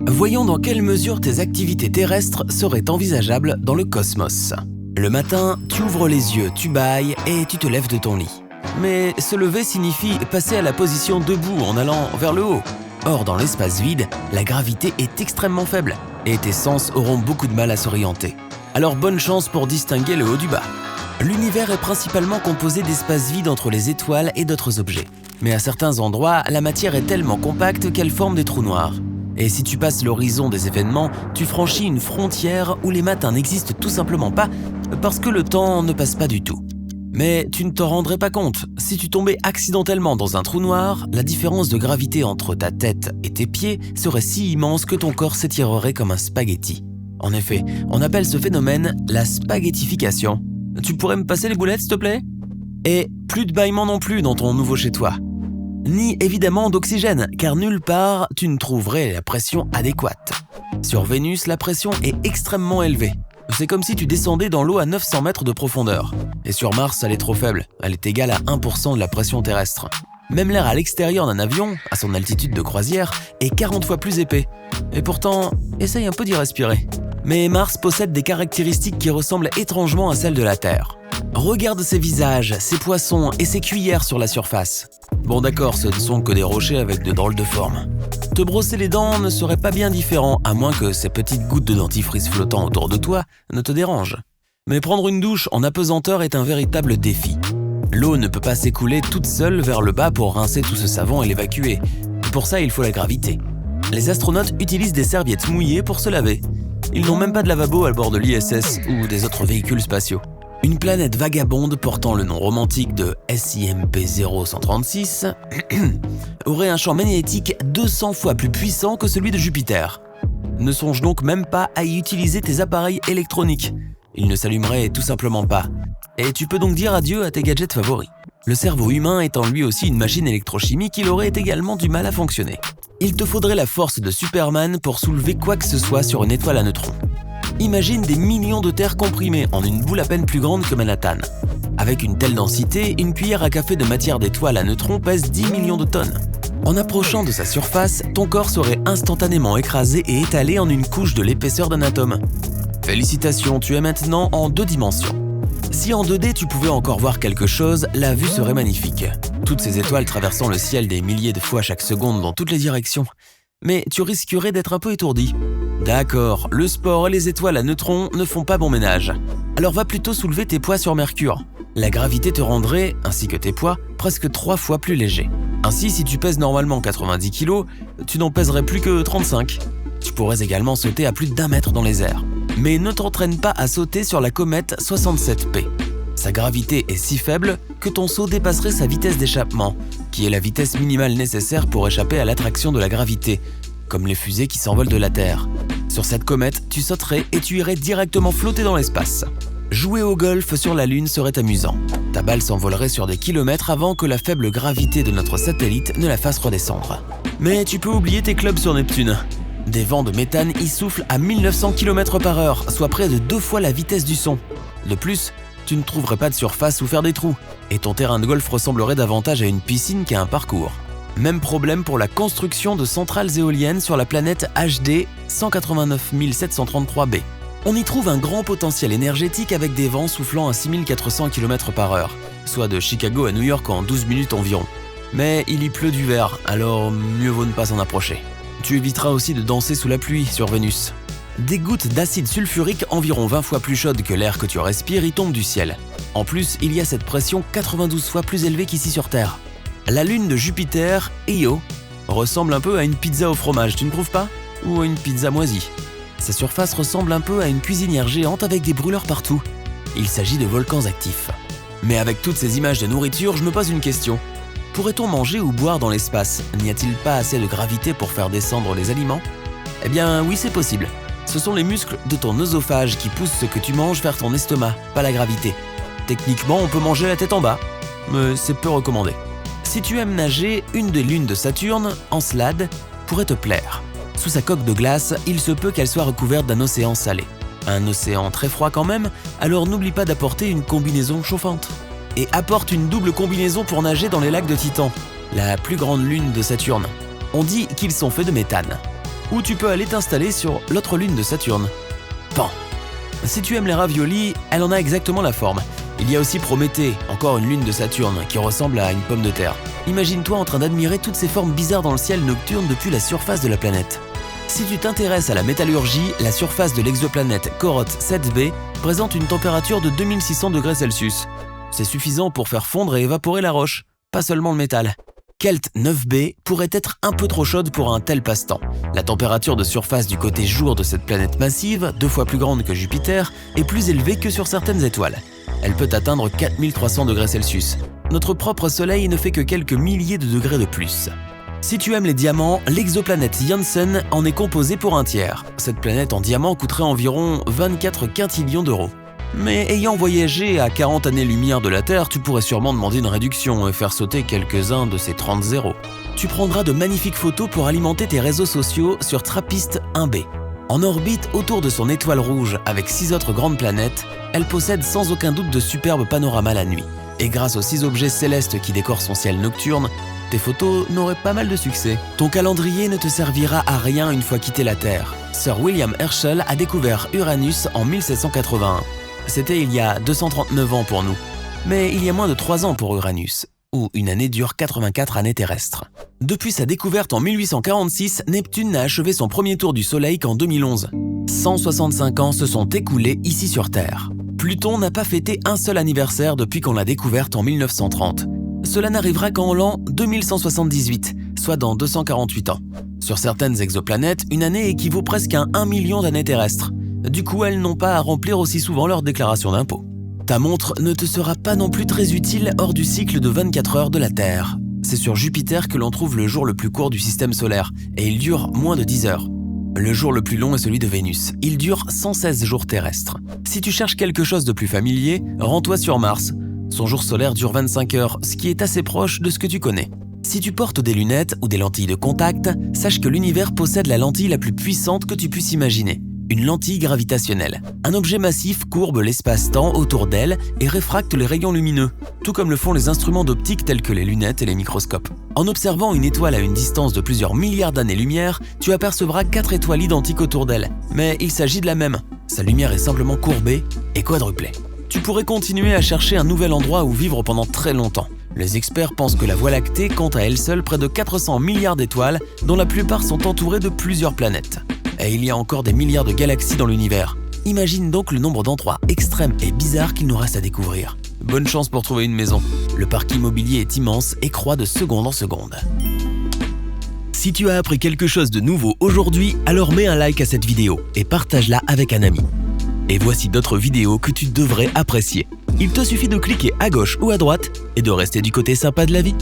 Voyons dans quelle mesure tes activités terrestres seraient envisageables dans le cosmos. Le matin, tu ouvres les yeux, tu bâilles et tu te lèves de ton lit. Mais se lever signifie passer à la position debout en allant vers le haut. Or, dans l'espace vide, la gravité est extrêmement faible et tes sens auront beaucoup de mal à s'orienter. Alors bonne chance pour distinguer le haut du bas. L'univers est principalement composé d'espaces vides entre les étoiles et d'autres objets. Mais à certains endroits, la matière est tellement compacte qu'elle forme des trous noirs. Et si tu passes l'horizon des événements, tu franchis une frontière où les matins n'existent tout simplement pas parce que le temps ne passe pas du tout. Mais tu ne t'en rendrais pas compte. Si tu tombais accidentellement dans un trou noir, la différence de gravité entre ta tête et tes pieds serait si immense que ton corps s'étirerait comme un spaghetti. En effet, on appelle ce phénomène la spaghettification. Tu pourrais me passer les boulettes, s'il te plaît ? Et plus de bâillement non plus dans ton nouveau chez toi. Ni évidemment d'oxygène, car nulle part tu ne trouverais la pression adéquate. Sur Vénus, la pression est extrêmement élevée. C'est comme si tu descendais dans l'eau à 900 mètres de profondeur. Et sur Mars, elle est trop faible. Elle est égale à 1% de la pression terrestre. Même l'air à l'extérieur d'un avion, à son altitude de croisière, est 40 fois plus épais. Et pourtant, essaye un peu d'y respirer. Mais Mars possède des caractéristiques qui ressemblent étrangement à celles de la Terre. Regarde ses visages, ses poissons et ses cuillères sur la surface. Bon d'accord, ce ne sont que des rochers avec de drôles de formes. Te brosser les dents ne serait pas bien différent, à moins que ces petites gouttes de dentifrice flottant autour de toi ne te dérangent. Mais prendre une douche en apesanteur est un véritable défi. L'eau ne peut pas s'écouler toute seule vers le bas pour rincer tout ce savon et l'évacuer. Pour ça, il faut la gravité. Les astronautes utilisent des serviettes mouillées pour se laver. Ils n'ont même pas de lavabo à bord de l'ISS ou des autres véhicules spatiaux. Une planète vagabonde portant le nom romantique de SIMP 0136 aurait un champ magnétique 200 fois plus puissant que celui de Jupiter. Ne songe donc même pas à y utiliser tes appareils électroniques. Ils ne s'allumeraient tout simplement pas. Et tu peux donc dire adieu à tes gadgets favoris. Le cerveau humain étant lui aussi une machine électrochimique, il aurait également du mal à fonctionner. Il te faudrait la force de Superman pour soulever quoi que ce soit sur une étoile à neutrons. Imagine des millions de terres comprimées en une boule à peine plus grande que Manhattan. Avec une telle densité, une cuillère à café de matière d'étoile à neutrons pèse 10 millions de tonnes. En approchant de sa surface, ton corps serait instantanément écrasé et étalé en une couche de l'épaisseur d'un atome. Félicitations, tu es maintenant en 2 dimensions. Si en 2D tu pouvais encore voir quelque chose, la vue serait magnifique. Toutes ces étoiles traversant le ciel des milliers de fois chaque seconde dans toutes les directions. Mais tu risquerais d'être un peu étourdi. D'accord, le sport et les étoiles à neutrons ne font pas bon ménage. Alors va plutôt soulever tes poids sur Mercure. La gravité te rendrait, ainsi que tes poids, presque 3 fois plus léger. Ainsi, si tu pèses normalement 90 kg, tu n'en pèserais plus que 35. Tu pourrais également sauter à plus d'1 mètre dans les airs. Mais ne t'entraîne pas à sauter sur la comète 67P. Sa gravité est si faible que ton saut dépasserait sa vitesse d'échappement, qui est la vitesse minimale nécessaire pour échapper à l'attraction de la gravité, comme les fusées qui s'envolent de la Terre. Sur cette comète, tu sauterais et tu irais directement flotter dans l'espace. Jouer au golf sur la Lune serait amusant. Ta balle s'envolerait sur des kilomètres avant que la faible gravité de notre satellite ne la fasse redescendre. Mais tu peux oublier tes clubs sur Neptune. Des vents de méthane y soufflent à 1900 km/h, soit près de 2 fois la vitesse du son. De plus, tu ne trouverais pas de surface où faire des trous, et ton terrain de golf ressemblerait davantage à une piscine qu'à un parcours. Même problème pour la construction de centrales éoliennes sur la planète HD 189 733b. On y trouve un grand potentiel énergétique avec des vents soufflant à 6400 km/h, soit de Chicago à New York en 12 minutes environ. Mais il y pleut du verre, alors mieux vaut ne pas s'en approcher. Tu éviteras aussi de danser sous la pluie sur Vénus. Des gouttes d'acide sulfurique environ 20 fois plus chaudes que l'air que tu respires y tombent du ciel. En plus, il y a cette pression 92 fois plus élevée qu'ici sur Terre. La lune de Jupiter, Io, ressemble un peu à une pizza au fromage, tu ne trouves pas ? Ou à une pizza moisie. Sa surface ressemble un peu à une cuisinière géante avec des brûleurs partout. Il s'agit de volcans actifs. Mais avec toutes ces images de nourriture, je me pose une question. Pourrait-on manger ou boire dans l'espace ? N'y a-t-il pas assez de gravité pour faire descendre les aliments ? Eh bien oui, c'est possible. Ce sont les muscles de ton œsophage qui poussent ce que tu manges vers ton estomac, pas la gravité. Techniquement, on peut manger la tête en bas, mais c'est peu recommandé. Si tu aimes nager, une des lunes de Saturne, Encelade, pourrait te plaire. Sous sa coque de glace, il se peut qu'elle soit recouverte d'un océan salé. Un océan très froid quand même, alors n'oublie pas d'apporter une combinaison chauffante. Et apporte une double combinaison pour nager dans les lacs de Titan. la plus grande lune de Saturne. On dit qu'ils sont faits de méthane. Ou tu peux aller t'installer sur l'autre lune de Saturne. Pan. Si tu aimes les raviolis, elle en a exactement la forme. Il y a aussi Prométhée, encore une lune de Saturne, qui ressemble à une pomme de terre. Imagine-toi en train d'admirer toutes ces formes bizarres dans le ciel nocturne depuis la surface de la planète. Si tu t'intéresses à la métallurgie, la surface de l'exoplanète Corot 7b présente une température de 2600 degrés Celsius. C'est suffisant pour faire fondre et évaporer la roche, pas seulement le métal. Kelt 9b pourrait être un peu trop chaude pour un tel passe-temps. La température de surface du côté jour de cette planète massive, 2 fois plus grande que Jupiter, est plus élevée que sur certaines étoiles. Elle peut atteindre 4300 degrés Celsius. Notre propre Soleil ne fait que quelques milliers de degrés de plus. Si tu aimes les diamants, l'exoplanète Janssen en est composée pour un tiers. Cette planète en diamant coûterait environ 24 quintillions d'euros. Mais ayant voyagé à 40 années-lumière de la Terre, tu pourrais sûrement demander une réduction et faire sauter quelques-uns de ces 30 zéros. Tu prendras de magnifiques photos pour alimenter tes réseaux sociaux sur TRAPPIST 1b. En orbite autour de son étoile rouge avec 6 autres grandes planètes, elle possède sans aucun doute de superbes panoramas la nuit. Et grâce aux 6 objets célestes qui décorent son ciel nocturne, tes photos n'auraient pas mal de succès. Ton calendrier ne te servira à rien une fois quitté la Terre. Sir William Herschel a découvert Uranus en 1781. C'était il y a 239 ans pour nous. Mais il y a moins de 3 ans pour Uranus, où une année dure 84 années terrestres. Depuis sa découverte en 1846, Neptune n'a achevé son premier tour du Soleil qu'en 2011. 165 ans se sont écoulés ici sur Terre. Pluton n'a pas fêté un seul anniversaire depuis qu'on l'a découverte en 1930. Cela n'arrivera qu'en l'an 2178, soit dans 248 ans. Sur certaines exoplanètes, une année équivaut presque à 1 million d'années terrestres. Du coup, elles n'ont pas à remplir aussi souvent leur déclaration d'impôt. Ta montre ne te sera pas non plus très utile hors du cycle de 24 heures de la Terre. C'est sur Jupiter que l'on trouve le jour le plus court du système solaire, et il dure moins de 10 heures. Le jour le plus long est celui de Vénus. Il dure 116 jours terrestres. Si tu cherches quelque chose de plus familier, rends-toi sur Mars. Son jour solaire dure 25 heures, ce qui est assez proche de ce que tu connais. Si tu portes des lunettes ou des lentilles de contact, sache que l'univers possède la lentille la plus puissante que tu puisses imaginer. Une lentille gravitationnelle. Un objet massif courbe l'espace-temps autour d'elle et réfracte les rayons lumineux, tout comme le font les instruments d'optique tels que les lunettes et les microscopes. En observant une étoile à une distance de plusieurs milliards d'années-lumière, tu apercevras 4 étoiles identiques autour d'elle. Mais il s'agit de la même. Sa lumière est simplement courbée et quadruplée. Tu pourrais continuer à chercher un nouvel endroit où vivre pendant très longtemps. Les experts pensent que la Voie lactée compte à elle seule près de 400 milliards d'étoiles, dont la plupart sont entourées de plusieurs planètes. Et il y a encore des milliards de galaxies dans l'univers. Imagine donc le nombre d'endroits extrêmes et bizarres qu'il nous reste à découvrir. Bonne chance pour trouver une maison. Le parc immobilier est immense et croît de seconde en seconde. Si tu as appris quelque chose de nouveau aujourd'hui, alors mets un like à cette vidéo et partage-la avec un ami. Et voici d'autres vidéos que tu devrais apprécier. Il te suffit de cliquer à gauche ou à droite et de rester du côté sympa de la vie.